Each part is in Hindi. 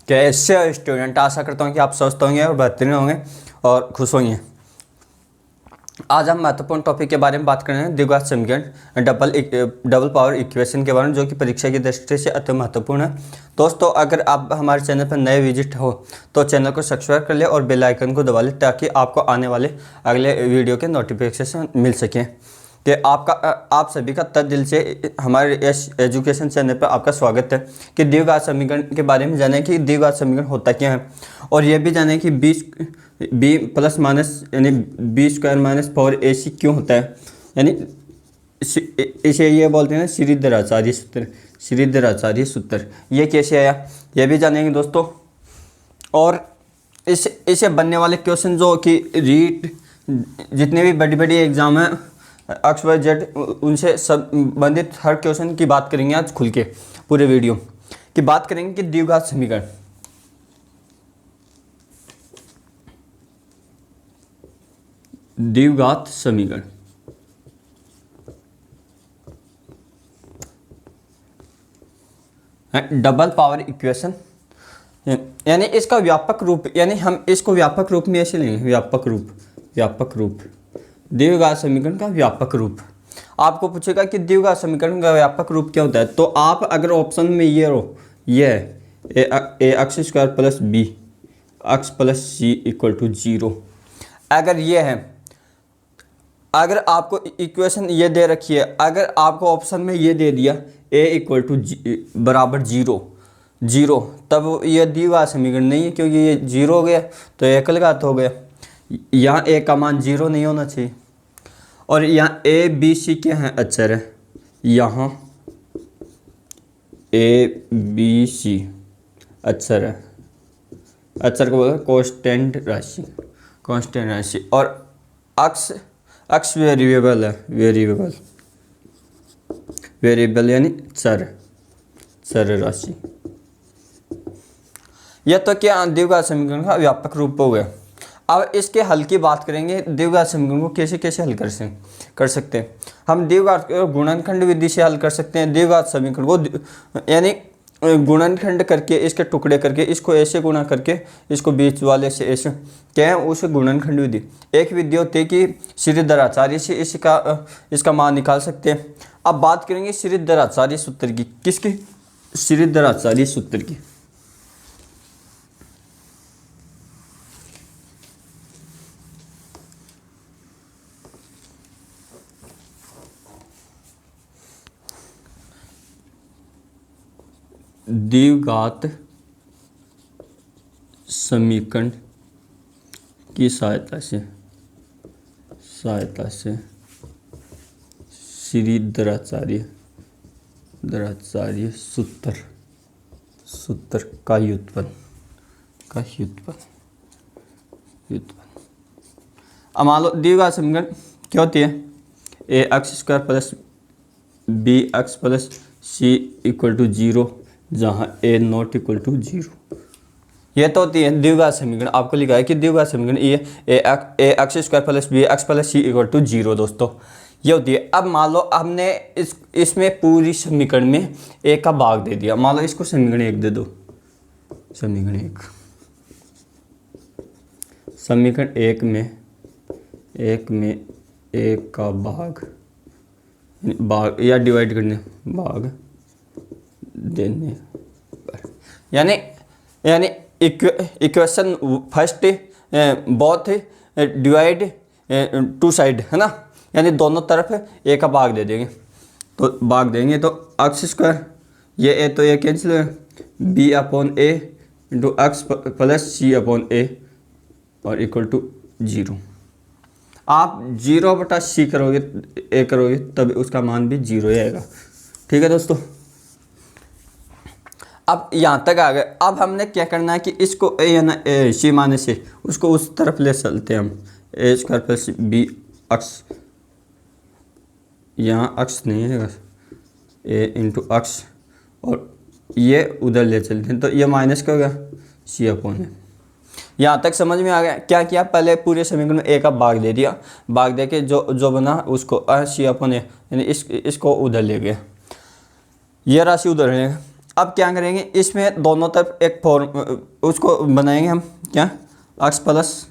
कैसे स्टूडेंट, आशा करता हूँ कि आप स्वस्थ होंगे और बेहतरीन होंगे और खुश होंगे। आज हम महत्वपूर्ण टॉपिक के बारे में बात कर रहे हैं, द्विघात समीकरण, डबल पावर इक्वेशन के बारे में, जो कि परीक्षा की दृष्टि से अति महत्वपूर्ण है। दोस्तों, अगर आप हमारे चैनल पर नए विजिट हो तो चैनल को सब्सक्राइब कर ले और बेल आइकन को दबा ले, ताकि आपको आने वाले अगले वीडियो के नोटिफिकेशन मिल सकें। कि आप सभी का तहे दिल से हमारे इस एजुकेशन चैनल पर आपका स्वागत है कि द्विघात समीकरण के बारे में जानें कि द्विघात समीकरण होता क्या है, और यह भी जानें कि बी प्लस माइनस यानी बी स्क्वायर माइनस 4ac क्यों होता है, यानी इसे ये बोलते हैं श्रीधराचार्य सूत्र। श्रीधराचार्य सूत्र ये कैसे आया, यह भी जानेंगे दोस्तों। और इसे बनने वाले क्वेश्चन जो कि रीट जितने भी बड़ी बड़ी एग्जाम हैं XYZ, उनसे संबंधित हर क्वेश्चन की बात करेंगे आज खुल के। पूरे वीडियो की बात करेंगे कि द्विघात समीकरण, द्विघात समीकरण डबल पावर इक्वेशन, यानी इसका व्यापक रूप, यानी हम इसको व्यापक रूप में ऐसे लेंगे, व्यापक रूप द्विघात समीकरण का व्यापक रूप। आपको पूछेगा कि द्विघात समीकरण का व्यापक रूप क्या होता है, तो आप अगर ऑप्शन में ये रो, ये ए x square plus B x plus C equal to 0, अगर ये है, अगर आपको इक्वेशन ये दे रखी है, अगर आपको ऑप्शन में ये दे दिया ए इक्वल टू बराबर 0, तब ये द्विघात समीकरण नहीं है, क्योंकि ये 0 हो गया तो एकल घात हो गया। यहाँ ए का मान 0 नहीं होना चाहिए। और यहाँ ए बी सी क्या है, अचर है। यहाँ ए बी सी अचर है, अचर को बोला कांस्टेंट राशि। और अक्स वेरिएबल है, वेरिएबल यानी चर राशि। यह तो क्या द्विघात समीकरण का व्यापक रूप हो गया। अब इसके हल की बात करेंगे, द्विघात समीकरण को कैसे हल कर सकते हैं। हम द्विघात गुणनखंड विधि से हल कर सकते हैं द्विघात समीकरण को, यानी गुणनखंड करके, इसके टुकड़े करके, इसको ऐसे गुणा करके, इसको बीच वाले से ऐसे, क्या है उसे गुणनखंड विधि। एक विधि होती है कि श्रीधराचार्य से इसका मान निकाल सकते हैं। अब बात करेंगे श्रीधराचार्य सूत्र की। किसकी? श्रीधराचार्य सूत्र की। द्विघात समीकरण की सहायता से श्रीधराचार्य सूत्र का व्युत्पन्न। अब मान लो द्विघात समीकरण क्या होती है, A x square plus B x plus C equal to 0, जहाँ ए नॉट इक्वल टू 0। यह तो होती है द्विघात समीकरण। आपको लिखा है कि द्विघात समीकरण ये ए x square plus B x plus C equal to 0। दोस्तों ये होती है। अब मान लो हमने इसमें पूरी समीकरण में ए का भाग दे दिया। मान लो इसको समीकरण 1 दे दो, समीकरण 1 में ए का भाग या डिवाइड करने, भाग देने पर, यानी equation first both divide two side है ना, यानी दोनों तरफ ए का भाग दे देंगे। तो भाग देंगे तो एक्स स्क्वायर, ये ए तो ये कैंसिल है, B upon a into x plus C upon ए और इक्वल टू 0। आप 0/c करोगे तब उसका मान भी 0 ही आएगा। ठीक है दोस्तों, अब यहाँ तक आ गए। अब हमने क्या करना है कि इसको ए ना सी माने से उसको उस तरफ ले चलते हैं हम। ए स्क्वायर प्लस बी एक्स, यहाँ एक्स नहीं है, ए इंटू एक्स, और ये उधर ले चलते हैं तो ये माइनस का होगा सी अपॉन ए। यहाँ तक समझ में आ गया। क्या किया, पहले पूरे समीकरण में ए का भाग दे दिया, भाग दे के जो बना उसको सी अपॉन ए, यानी इसको उधर ले गया, ये राशि उधर है। अब क्या करेंगे, इसमें दोनों तरफ एक फॉर्म उसको बनाएंगे हम क्या, x plus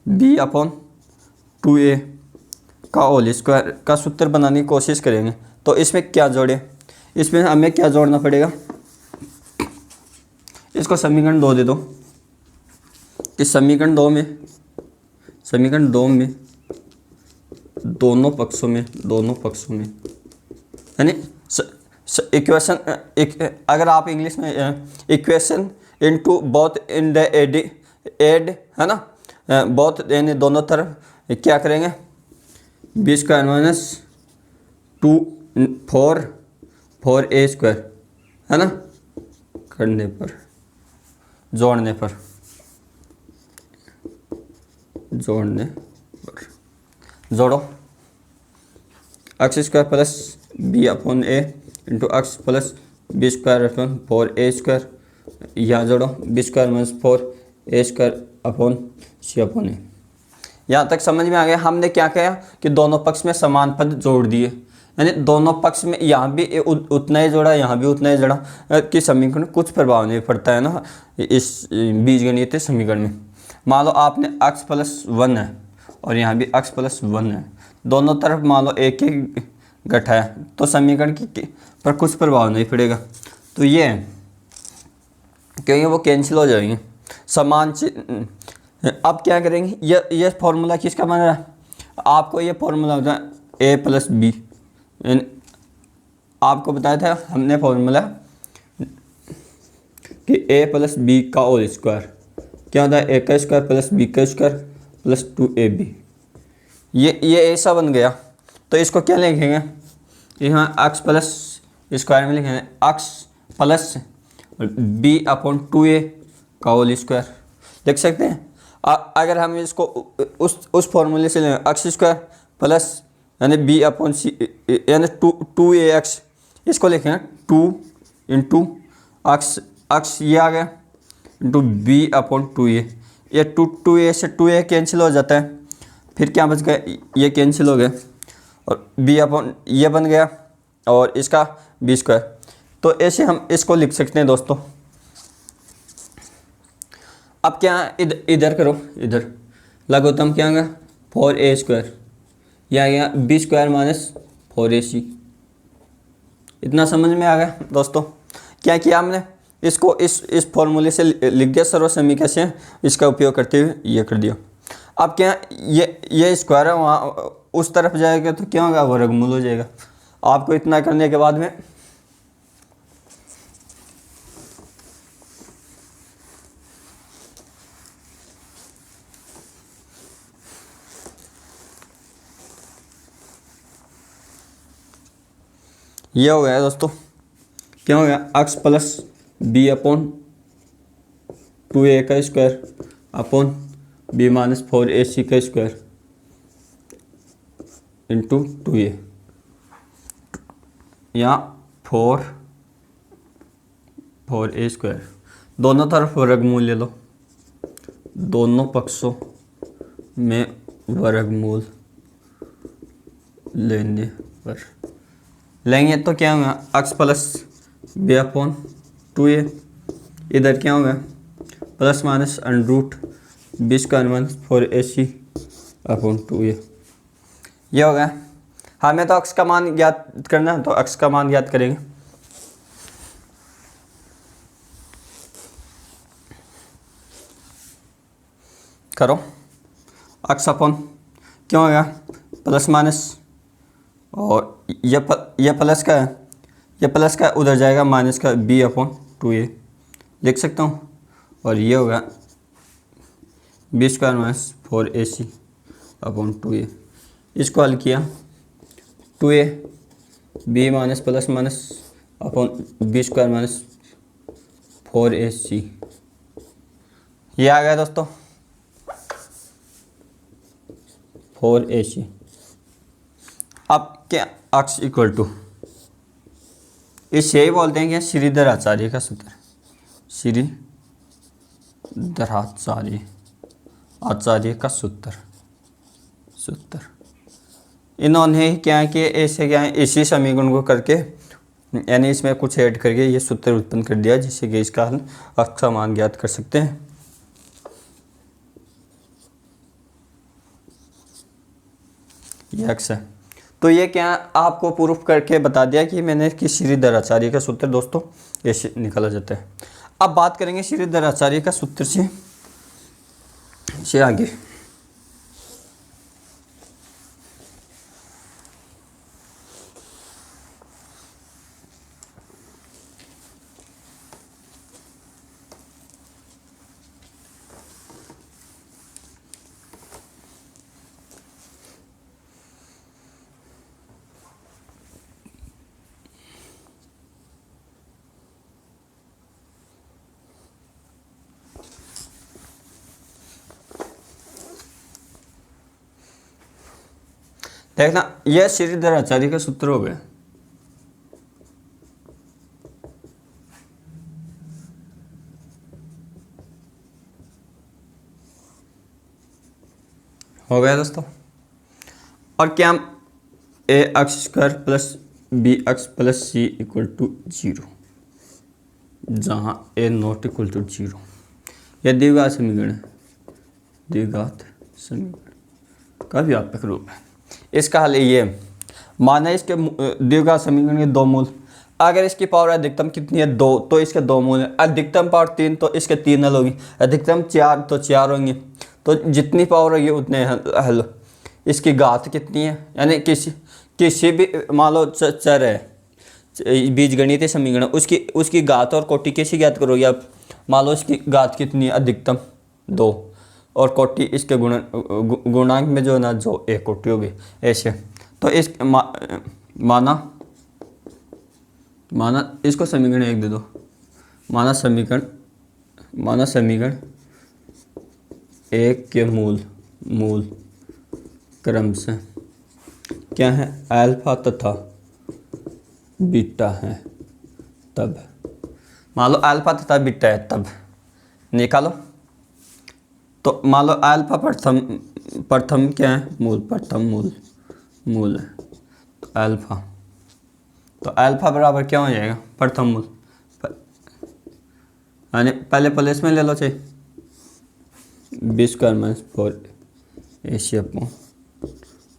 b upon 2a का होल स्क्वायर का सूत्र बनाने की कोशिश करेंगे। तो इसमें क्या जोड़े, इसमें हमें क्या जोड़ना पड़ेगा, इसको समीकरण 2 दे दो। इस समीकरण 2 में दोनों पक्षों में यानी इक्वेशन अगर आप इंग्लिश में equation into both in the add है ना, बोथ यानी दोनों तरफ क्या करेंगे, B square minus 2 4a square है ना, करने पर जोड़ने पर जोड़ो x square plus b upon a into x plus b square upon 4a square, यहाँ जोड़ो b square minus 4a square upon c upon a. यहाँ तक समझ में आ गया। हमने क्या किया कि दोनों पक्ष में समान पद जोड़ दिए, यानी दोनों पक्ष में यहाँ भी उतना ही जोड़ा, यहाँ भी उतना ही जोड़ा कि समीकरण कुछ प्रभाव नहीं पड़ता है ना इस बीजगणितीय समीकरण में। मान लो आपने x प्लस 1 है और यहाँ भी x प्लस 1 है, दोनों तरफ मान लो एक ही घटा है, तो समीकरण की पर कुछ प्रभाव नहीं पड़ेगा। तो ये है क्योंकि वो कैंसिल हो जाएंगे समान चीज। अब क्या करेंगे, ये फॉर्मूला किसका बन रहा है, आपको ये फॉर्मूला होता है a प्लस बी, आपको बताया था हमने फॉर्मूला कि a प्लस बी का होल स्क्वायर क्या होता है, a का स्क्वायर प्लस b का स्क्वायर प्लस 2ab। ये ऐसा बन गया। तो इसको क्या लिखेंगे, यहाँ x प्लस स्क्वायर में लिखेंगे x plus b upon 2a का होल स्क्वायर। देख सकते हैं अगर हम इसको उस फॉर्मूले से लें एक्स स्क्वायर प्लस यानी बी अपॉन सी यानी 2ax, इसको लिखेंगे 2 इंटू एक्स ये आ गया इंटू बी अपॉन 2a। ये 2a से 2a कैंसिल हो जाता है, फिर क्या बच गया, ये कैंसिल हो गया और b अपॉन ये बन गया और इसका बी स्क्वायर। तो ऐसे हम इसको लिख सकते हैं दोस्तों। अब क्या इधर करो, इधर लघुत्तम क्या होगा 4a स्क्वायर, यह आ गया बी स्क्वायर माइनस 4ac। इतना समझ में आ गया दोस्तों। क्या किया हमने, इसको इस फॉर्मूले से लिख दिया सर्व समीकरण से, इसका उपयोग करते हुए ये कर दिया। अब क्या ये स्क्वायर है वहाँ उस तरफ जाएगा तो क्या होगा, वर्गमूल हो जाएगा। आपको इतना करने के बाद में ये हो गया दोस्तों, क्या हो गया, x plus b upon 2a का square upon B minus 4ac का स्क्वायर इंटू 2a, यहाँ 4a स्क्वायर। दोनों तरफ वर्गमूल ले लो, दोनों पक्षों में वर्गमूल लेने पर लेंगे तो क्या होगा, x plus b upon 2a, इधर क्या होगा plus minus underroot b square minus 4ac upon 2a। ये होगा। हमें तो एक्स का मान ज्ञात करना है, तो एक्स का मान ज्ञात करेंगे। करो एक्स अपॉन क्यों होगा प्लस माइनस, और ये प्लस का है, ये प्लस का उधर जाएगा माइनस का b अपॉन 2a लिख सकता हूँ, और ये होगा B square minus 4ac upon 2a। इसको हल किया 2a b minus plus minus upon b square minus 4ac, ये आ गया दोस्तों 4ac। अब क्या x इक्वल टू, इसे ही बोलते हैं कि श्रीधर आचार्य का सूत्र, श्रीधर आचार्य का सूत्र इन्होंने क्या है कि ऐसे क्या है, इसी समीकरण को करके यानी इसमें कुछ ऐड करके ये सूत्र उत्पन्न कर दिया, जिससे कि इसका हल अच्छा मान ज्ञात कर सकते हैं। ये x है। तो ये क्या आपको प्रूफ करके बता दिया कि मैंने कि श्रीधर आचार्य का सूत्र दोस्तों ऐसे निकाला जाता है। अब बात करेंगे श्रीधर आचार्य का सूत्र से आगे। देखना यह श्रीधर आचार्य का सूत्र हो गया। हो गया दोस्तों। और क्या a x square plus B x plus C equal to 0, जहाँ ए नॉट इक्वल टू 0 यह द्विघात समीकरण है। द्विघात समीकरण का व्यापक रूप है। इसका हल ये माना इसके द्विघात समीकरण के दो मूल, अगर इसकी पावर अधिकतम कितनी है 2, तो इसके 2 मूल है। अधिकतम पावर 3 तो इसके 3 हल होगी। अधिकतम 4 तो 4 होंगे। तो जितनी पावर होगी उतने हल। इसकी घात कितनी है, यानी किसी भी मान लो चर है बीजगणितीय समीकरण, उसकी घात और कोटि कैसे ज्ञात करोगे आप। मान लो इसकी घात कितनी है अधिकतम 2 और कोटि इसके गुणांक में जो ना जो एक कोटि होगी ऐसे। तो इस माना इसको समीकरण 1 दे दो। माना समीकरण 1 के मूल क्रम से क्या है, अल्फा तथा बीटा है। तब मान लो अल्फा तथा बीटा है, तब निकालो। तो मान लो अल्फा प्रथम क्या है, प्रथम मूल है। तो अल्फा बराबर क्या हो जाएगा, प्रथम मूल, यानी पहले प्लेस में ले लो चाहिए 20 square minus 4 AC upon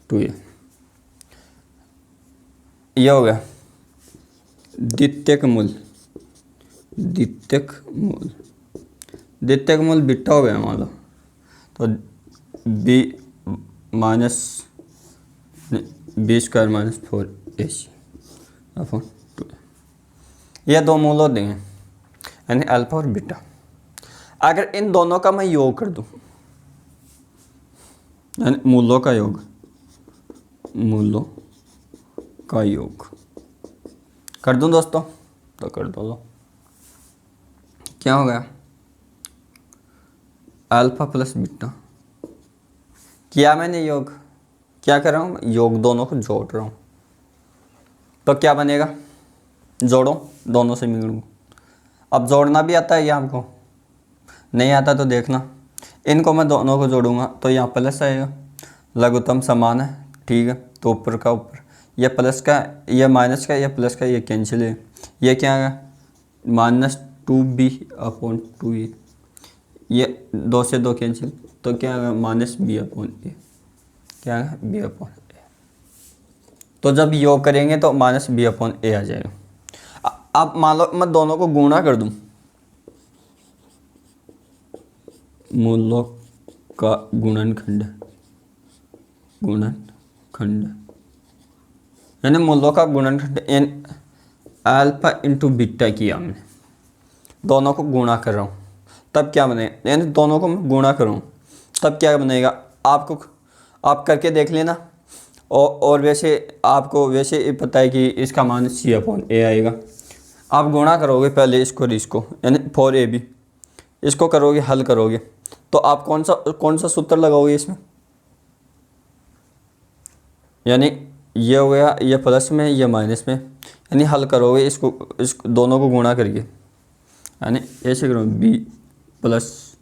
2A। यह हो गया द्वितीयक मूल बीटा हो गया मान लो। तो b minus 20 square minus 4 AC upon 2। यह दो मूल हो देंगे, यानी अल्फा और बीटा। अगर इन दोनों का मैं योग कर दूं, यानी मूलों का योग कर दूं दोस्तों, तो कर दो लो। क्या हो गया, अल्फा प्लस बीटा किया मैंने योग। क्या कर रहा हूँ, योग दोनों को जोड़ रहा हूँ। तो क्या बनेगा, जोड़ो दोनों समीकरणों को। अब जोड़ना भी आता है ये आपको, नहीं आता तो देखना। इनको मैं दोनों को जोड़ूंगा तो यहाँ प्लस आएगा, लघुत्तम समान है, ठीक है। तो ऊपर का ऊपर, ये प्लस का ये माइनस का, ये प्लस का ये कैंसिल है। ये क्या है, -2b अपॉन 2a। ये 2 से 2 कैंसिल, तो क्या है -b अपॉन a। क्या है, b अपॉन a। तो जब योग करेंगे तो -b अपॉन a आ जाएगा। अब मान लो मैं दोनों को गुणा कर दूं, मूलों का गुणनखंड, यानी मूलों का गुणनखंड अल्फा इंटू बीटा किया हमने, दोनों को गुणा कर रहा हूँ तब क्या बनेगा, यानी दोनों को मैं गुणा कर रहा हूँ तब क्या बनेगा। आप करके देख लेना। और वैसे आपको वैसे ही पता है कि इसका मान c अपॉन a आएगा। आप गुणा करोगे पहले इसको और इसको, यानी 4ab, इसको करोगे हल करोगे तो आप कौन सा सूत्र लगाओगे इसमें, यानी ये हो गया, ये प्लस में ये माइनस में, यानी हल करोगे इसको दोनों को गुणा करके, यानी ऐसे करो b plus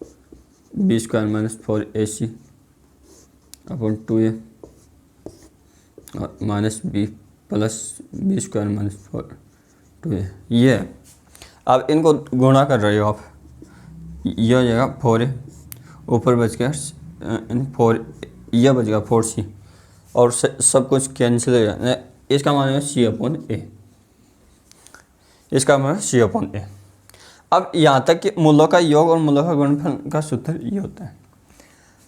b square minus 4ac upon 2a और minus b plus b square minus 4 2a ये है। अब इनको गुणा कर रहे हो आप, ये हो जाएगा 4a, ऊपर बच गया 4, यह बच गया 4c, और सब कुछ कैंसिल हो गया। इसका मान है c/a, इसका मान c/a। अब यहाँ तक कि मूलों का योग और मूलों का गुणनफल का सूत्र ये होता है।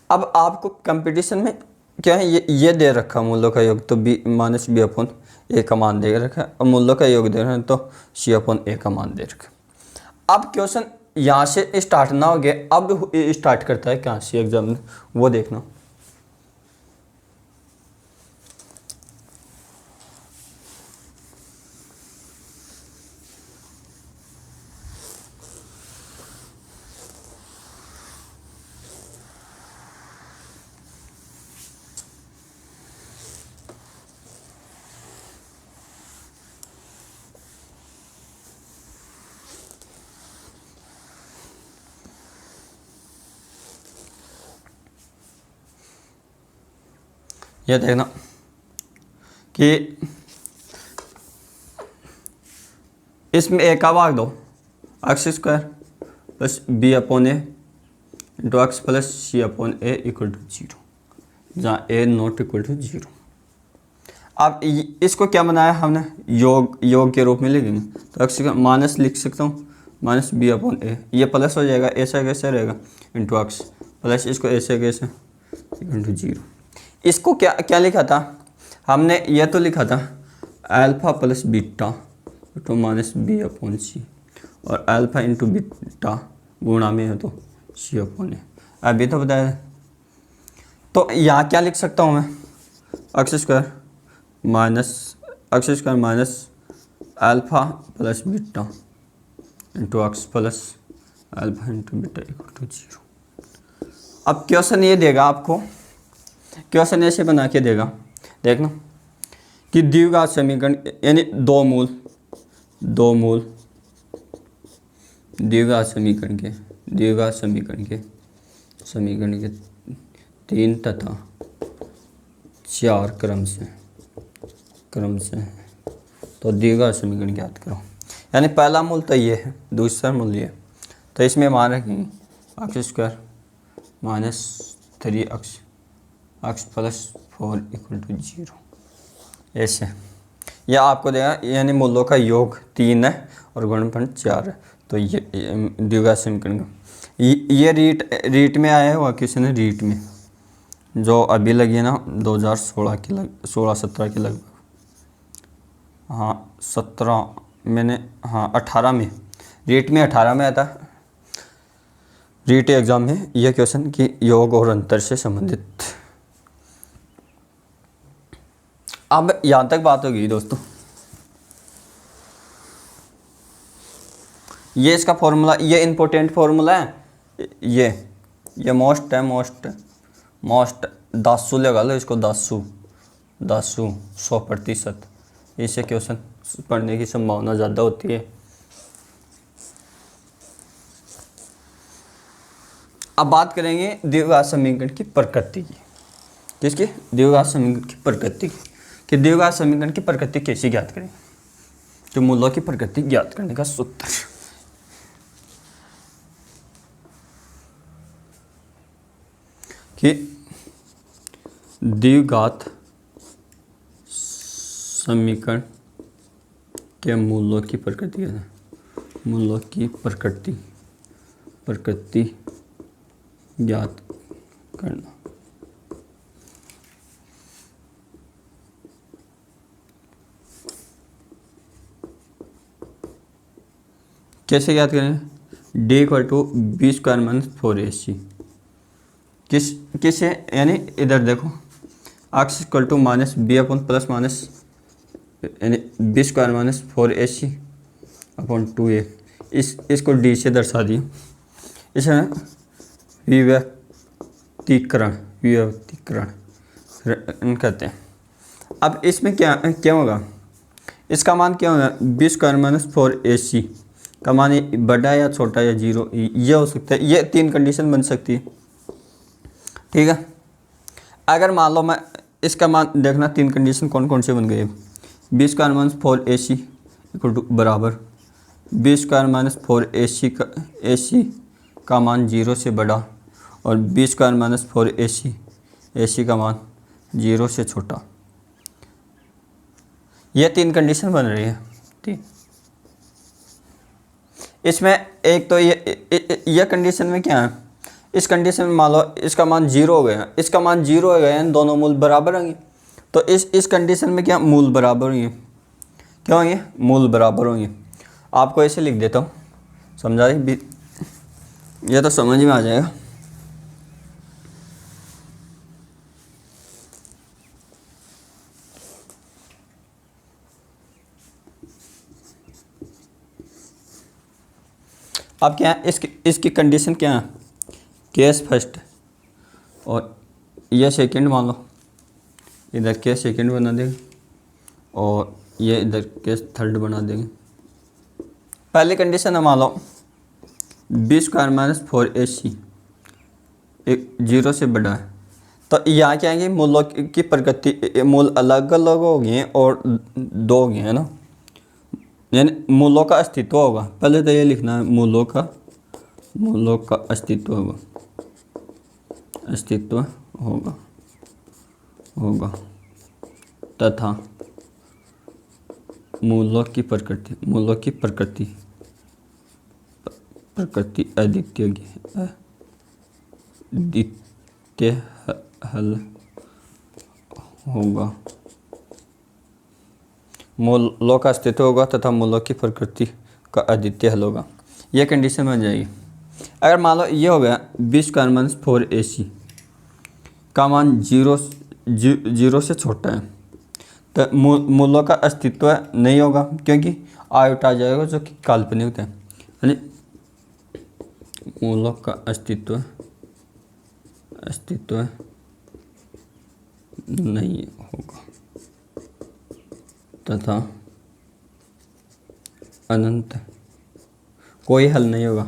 अब आपको कंपटीशन में क्या है, ये दे रखा मूलों का योग, तो b-b/a का मान दे रखा है, और मूलों का योग दे रखा है तो c/a का मान दे रखा है। अब क्वेश्चन यहाँ से स्टार्ट ना हो गया, अब स्टार्ट करता है कहाँ से एग्जाम में, वो देखना। ये देखना कि इसमें a का भाग दो, x² plus b/a into x plus c/a equal to 0, जहाँ a नॉट इक्वल टू 0। अब इसको क्या बनाया हमने, योग के रूप में लिखेंगे, तो x माइनस लिख सकता हूँ, माइनस b/a, ये प्लस हो जाएगा, ऐसा कैसे रहेगा इंटू एक्स प्लस इसको ऐसे कैसे इक्वल टू 0। इसको क्या लिखा था हमने, ये तो लिखा था अल्फा प्लस बीटा तो माइनस b/c, और अल्फा इंटू बीटा गुणा में है तो c/a, अभी तो बताया। तो यहाँ क्या लिख सकता हूँ मैं, x² minus alpha plus beta into x plus alpha into beta equal to 0। अब क्वेश्चन ये देगा आपको, क्वेश्चन ऐसे बना के देगा, देखना कि द्विघात समीकरण यानी दो मूल द्विघात समीकरण के 3 तथा 4 क्रम से तो द्विघात समीकरण ज्ञात करो। यानी पहला मूल तो ये है, दूसरा मूल ये, तो इसमें मान रखेंगे x² minus 3x plus 4 equal to 0, ऐसे। यह आपको देगा, यानी मूलों का योग 3 है और गुणनफल 4 है, तो ये द्विघात समीकरण का ये रीट में आया हुआ क्वेश्चन है, रीट में जो अभी लगी है ना 2016 की 16-17 के लगभग, हाँ 17 मैंने, हाँ 18 में, रीट में 18 में आता है, रीट एग्ज़ाम में यह क्वेश्चन कि योग और अंतर से संबंधित। अब यहाँ तक बात होगी दोस्तों, ये इसका फॉर्मूला, ये इम्पोर्टेंट फॉर्मूला है, ये मोस्ट है, मोस्ट 10 लगा लो इसको, 100%, इससे क्वेश्चन पढ़ने की संभावना ज़्यादा होती है। अब बात करेंगे द्विघात समीकरण की प्रकृति की, किसकी, द्विघात समीकरण की प्रकृति की, कि द्विघात समीकरण की प्रकृति कैसे ज्ञात करें, तो मूलों की प्रकृति ज्ञात करने का सूत्र। कि द्विघात समीकरण के मूलों की प्रकृति है, मूलों की प्रकृति ज्ञात करना। कैसे याद करें, d equal to b² minus 4ac, किस है, यानी इधर देखो x equal to minus b/ plus minus यानी b² minus 4ac upon 2a, इसको d से दर्शा दिए, इसे विव्यक्तीकरण कहते हैं। अब इसमें क्या होगा, इसका मान क्या होगा, b² माइनस 4ac का मान बड़ा या छोटा या 0, ये हो सकता है, ये 3 कंडीशन बन सकती है, ठीक है। अगर मान लो मैं इसका मान देखना, 3 कंडीशन कौन कौन से बन गए, b² minus 4ac equal to बराबर बी स्क्वायर माइनस 4ac का ac का मान 0 से बड़ा और B square minus 4ac ac का मान 0 से छोटा। ये 3 कंडीशन बन रही है। ठीक, इसमें एक तो ये कंडीशन में क्या है, इस कंडीशन में मान लो इसका मान 0 हो गया, इसका मान 0 हो गया, यानी दोनों मूल बराबर होंगे। तो इस कंडीशन में क्या मूल बराबर होंगे, क्या होंगे, मूल बराबर होंगे। आपको ऐसे लिख देता हूँ, समझा रही, ये तो समझ में आ जाएगा। अब क्या है, इसकी कंडीशन क्या है, केस फर्स्ट और ये सेकंड मान लो, इधर केस सेकंड बना देंगे और ये इधर केस थर्ड बना देंगे। पहली कंडीशन है मान लो बी स्क्वायर माइनस 4ac एक 0 से बड़ा है। तो यहाँ क्या है, मूलों की प्रकृति, मूल अलग अलग हो गए और 2 हो गए हैं ना, यानी मूलों का अस्तित्व होगा। पहले तो ये लिखना है मूलों का अस्तित्व होगा तथा मूलों की प्रकृति अद्वितीय हल होगा। मूलों का अस्तित्व होगा तथा मूलों की प्रकृति का अद्वितीय हल होगा, यह कंडीशन बन जाएगी। अगर मान लो ये हो गया बी स्क्वायर माइनस 4ac का मान 0 से छोटा है, तो मूलों का अस्तित्व नहीं होगा, क्योंकि आउट आ जाएगा जो कि काल्पनिक होता है, यानी मूलों का अस्तित्व नहीं होगा तथा अनंत कोई हल नहीं होगा,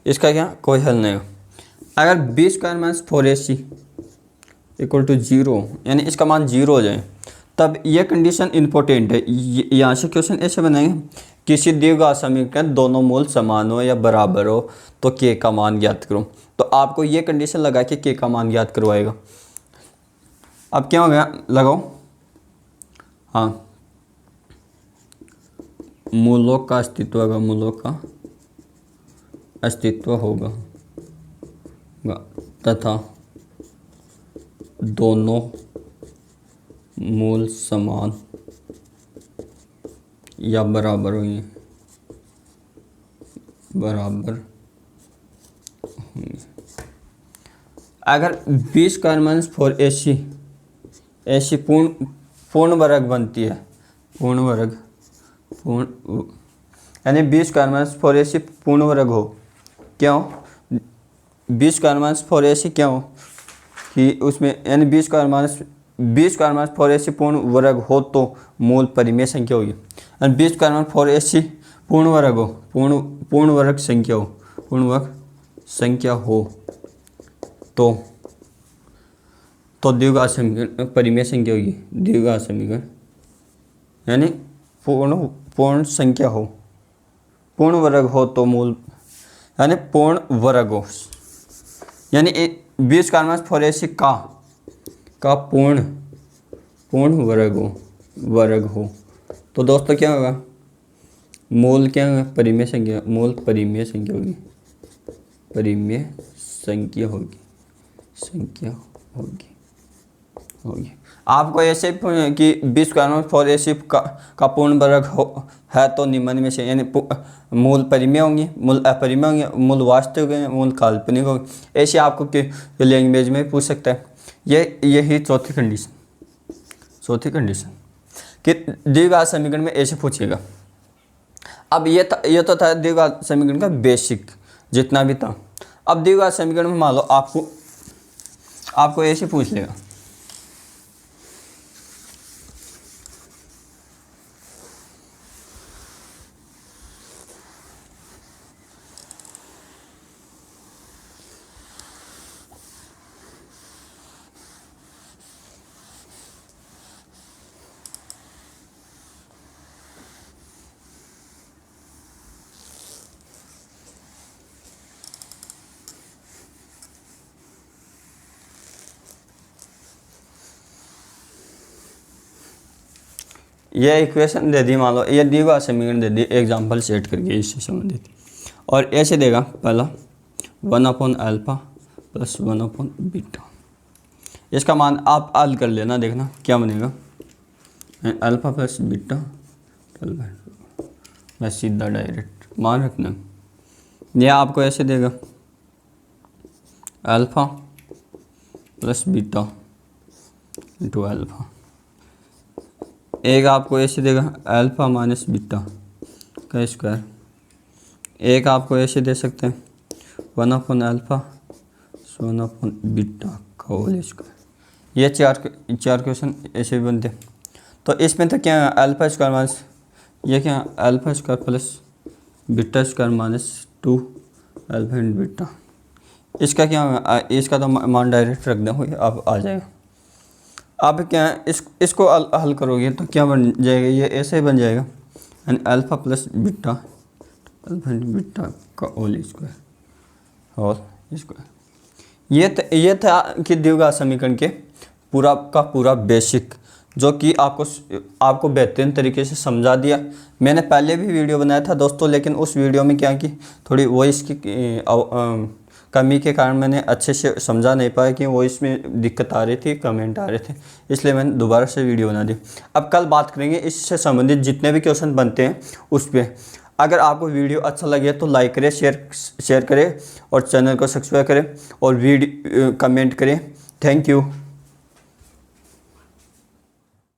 इसका क्या, कोई हल नहीं होगा। अगर b square minus 4ac equal to 0, यानी इसका मान 0 हो जाए, तब यह कंडीशन इम्पोर्टेंट है। यहाँ से क्वेश्चन ऐसे बनाएंगे, किसी द्विघात समीकरण दोनों मूल समान हो या बराबर हो तो के का मान ज्ञात करो। तो आपको ये कंडीशन लगा के के का मान ज्ञात करवाएगा। अब क्या हो गया, लगाओ, हाँ, मूलों का अस्तित्व होगा तथा दोनों मूल समान या बराबर होंगे। अगर बी स्क्वायर माइनस 4ac पूर्ण वर्ग बनती है, यानी बी स्क्वायर माइनस 4ac पूर्ण वर्ग हो, क्यों, बी स्क्वायर माइनस 4ac क्यों कि उसमें, यानी बी स्क्वायर माइनस 4ac पूर्ण वर्ग हो तो मूल परिमेय संख्या होगी। और बी स्क्वायर माइनस 4ac पूर्ण वर्ग हो, पूर्ण वर्ग संख्या हो तो द्विघात समीकरण परिमेय संख्या होगी। द्विघात समीकरण यानी पूर्ण संख्या हो, पूर्ण वर्ग हो तो मूल, यानी पूर्ण वर्ग हो, यानी बी स्क्वायर माइनस 4ac का पूर्ण वर्ग हो तो दोस्तों क्या होगा, मूल क्या होगा, परिमेय संख्या, मूल परिमेय संख्या होगी। आपको ऐसे कि बी स्क्वायर में 4ac का पूर्ण वर्ग है तो निम्न में से, यानी मूल परिमेय होंगे, मूल अपरिमेय होंगे, मूल वास्तविक होंगे, मूल काल्पनिक होंगे। ऐसे आपको लैंग्वेज में पूछ सकता है। यही चौथी कंडीशन कि द्विघात समीकरण में ऐसे पूछेगा। अब ये तो था द्विघात समीकरण का बेसिक जितना भी था। अब द्विघात समीकरण में मान लो आपको ऐसे पूछ लेगा, ये इक्वेशन दे दी, मान लो ये दी हुआ समीकरण दे दी एग्जांपल सेट करके इससे संबंधित, और ऐसे देगा पहला 1/α प्लस 1/β। इसका मान आप हल कर लेना, देखना क्या बनेगा। अल्फ़ा प्लस बीटा, मैं सीधा डायरेक्ट मान रखना, यह आपको ऐसे देगा alpha plus beta into alpha. एक आपको ऐसे देगा अल्फ़ा माइनस बीटा का स्क्वायर। एक आपको ऐसे दे सकते हैं 1/α 1/β का होल स्क्वायर। ये चार क्वेश्चन ऐसे भी बनते हैं। तो इसमें तो क्या है अल्फ़ा स्क्वायर माइनस, ये क्या है alpha square plus beta square minus 2 alpha into beta. इसका क्या होगा, इसका तो मान डायरेक्ट रख दें, अब आ जाएगा। अब क्या है इसको हल करोगे तो क्या बन जाएगा, ये ऐसे ही बन जाएगा यानी alpha plus beta alpha into beta का होल स्क्वायर और स्क्वायर। ये था कि दिए समीकरण के पूरा का पूरा बेसिक, जो कि आपको बेहतरीन तरीके से समझा दिया। मैंने पहले भी वीडियो बनाया था दोस्तों, लेकिन उस वीडियो में क्या कि थोड़ी वॉइस की कमी के कारण मैंने अच्छे से समझा नहीं पाया कि वॉइस में दिक्कत आ रही थी, कमेंट आ रहे थे, इसलिए मैंने दोबारा से वीडियो बना दी। अब कल बात करेंगे इससे संबंधित जितने भी क्वेश्चन बनते हैं उस पर। अगर आपको वीडियो अच्छा लगे तो लाइक करें, शेयर करें और चैनल को सब्सक्राइब करें और वीडियो कमेंट करें। Thank you.